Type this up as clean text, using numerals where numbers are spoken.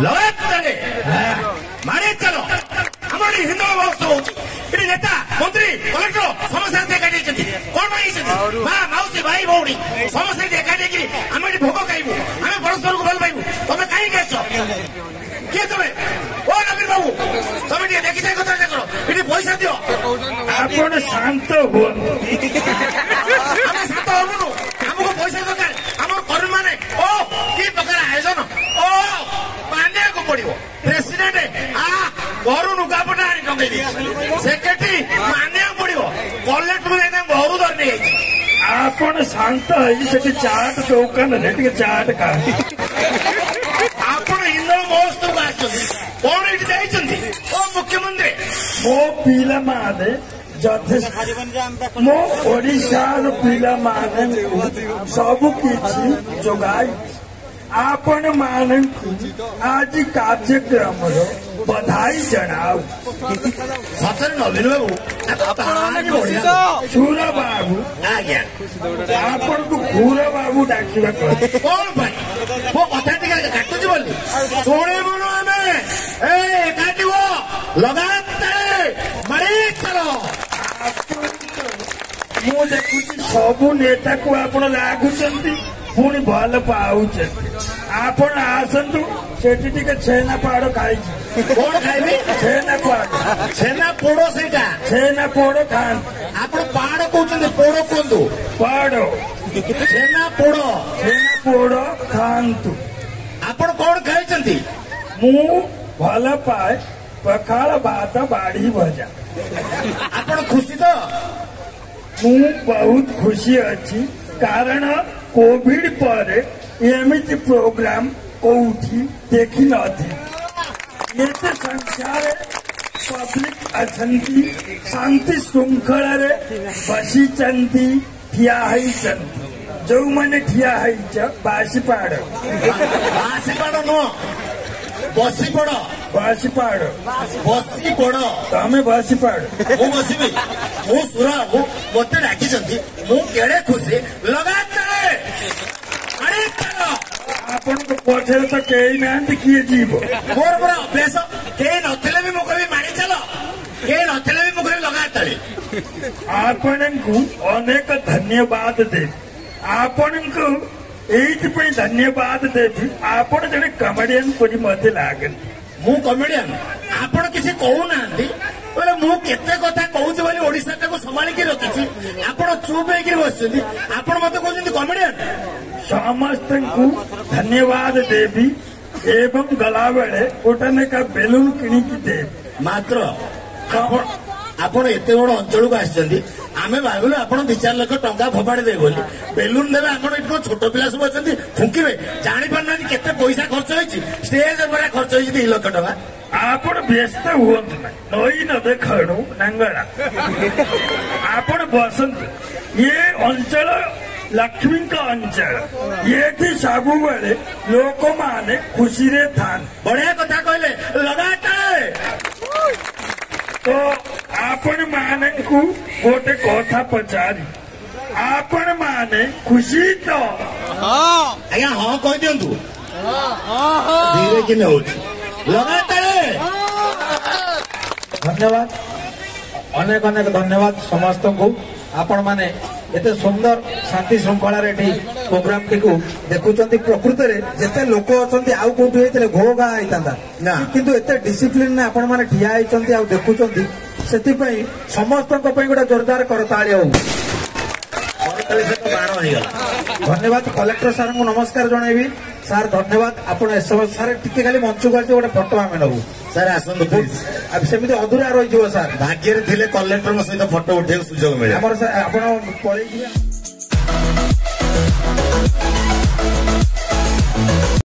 लगातार मारे चल आम हिंदू महोत्सव ये नेता मंत्री कलेक्टर समस्त एकाठी कौन माँ मौसी भाई भौणी समस्त एकाठी आम भोग खाइबू आम परस्पर को भल पाइबू तुम कहीं किए तुम ओ नवीन बाबू तुम देखी जाए कथा कर ये पैसा दियो आप शांत हूँ आम शांत हबुनु आमको पैसा दरकार आम कर्मी मैंने ओ कि प्रकार आयोजन ओ मानिया को पड़ो प्रेसिडेंट घर लुगापटा आनी टंगे सेक्रेटरी मानिया पड़ो कलेक्टर घर धरने आपण शांत है चाट दुकान चाट का आपण हिंदू महोत्सव कौन ये मुख्यमंत्री मो पिला माने यथेष्ट मो ओडिशार पिला माने सब किछि जोगाई आपण मानकु आज कार्यक्रम बधाई जनाओ सतर नवीन बाबू सूर बाबू आज्ञा आपण को घूर बाबू डाकिबा कौन भाई मो कथा टिका काटुची बोली सोने मनो आमे ए काटिबो लगातार मारी चलो मु देखुची सबु नेता को आपण लागुचंती पुणी भल पाउचंती आपण आसंतु सेठी टिके छेना पाड़ खाई कौन खाइबी छेना पोड़ो सेटा छेना पोड़ खान आप पाड़ कहते पोड़ो कहतु पाड़ छेना पोड़ खातु आपण कौन खाई मु भल पाए पखाड़ भात बाड़ी भजा आपण खुशी तो मु बहुत खुशी अच्छी कारण कोविड पर एमती प्रोग्राम कौटी देखी नथी एते संख्यार पब्लिक अच्छी शांति श्रृंखला बसी ठिया जो मैंने ठिया बासीपाड़ नुह बसीपड़ बासीपाड़ बसी पड़ तमें बासीपाड़ मु बसबी मु सुरा मत डाकी मुझे खुशी लगातार आपण को पछे तो कई ना किए जीव मोर पूरा अभ्यास कई नथिले भी मुझे मारी चल कई नथिले भी मुझे लगातार आपण को अनेक धन्यवाद दे आपण को एइथि धन्यवाद देवी आपण जड़े कमेडियन परी मत लागन मु कमेडियन आपण किसी कहूना बोले मु केते कथा कहूची बोली ओडिसा को संभालिक रखी आपण चुप होकर बस आपण मत कहते कमेडियन समस्त को धन्यवाद देवी एवं गला बेले गोटे का बेलून किणिकी देवी मात्र आपण एते बड़ अंचल को आसछन्ती आमे भाविलु आपण 2-4 लाख टंका फोपाड़ी दे बोली बेलून देवे आपण इनको छोट पिला सब अछन्ती फुंकीबे जानि पारना केते पैसा खर्च होईची स्टेज पर खर्च होईची 2 लाख टंका आपण व्यस्त हुअतु नई न देखणु नांगड़ा आपण बसंत ये अंचल लक्ष्मी का अंचल ये सबु बेले लोक माने खुशी रे थान बढ़िया कथा कहले लगातार तो आपण माने को गोटे कथा पचारी आपण माने खुशी तो आज्ञा हाँ कह दिंतु धीरे कि लगातार धन्यवाद अनेक अनेक धन्यवाद समस्त को आपण माने एते सुंदर शांति श्रृंखला प्रोग्राम टी देखुं प्रकृत में जिते लोक अच्छा आउ कौटी होते घो घा होता किंतु एते डिसिप्लिन ने आपण माने ठिया होती आ देखुं से समस्त गोटे जोरदार करताली हो धन्यवाद कलेक्टर सार को नमस्कार जनइबी सार धन्यवाद आपण सार टिके खाली मंच को गोटे फोटो आम नबू सर आसतु प्लीज सेमती अधूरा रही सार भाग्य थे कलेक्टर सहित फोटो उठे सुजोग मिले आम आप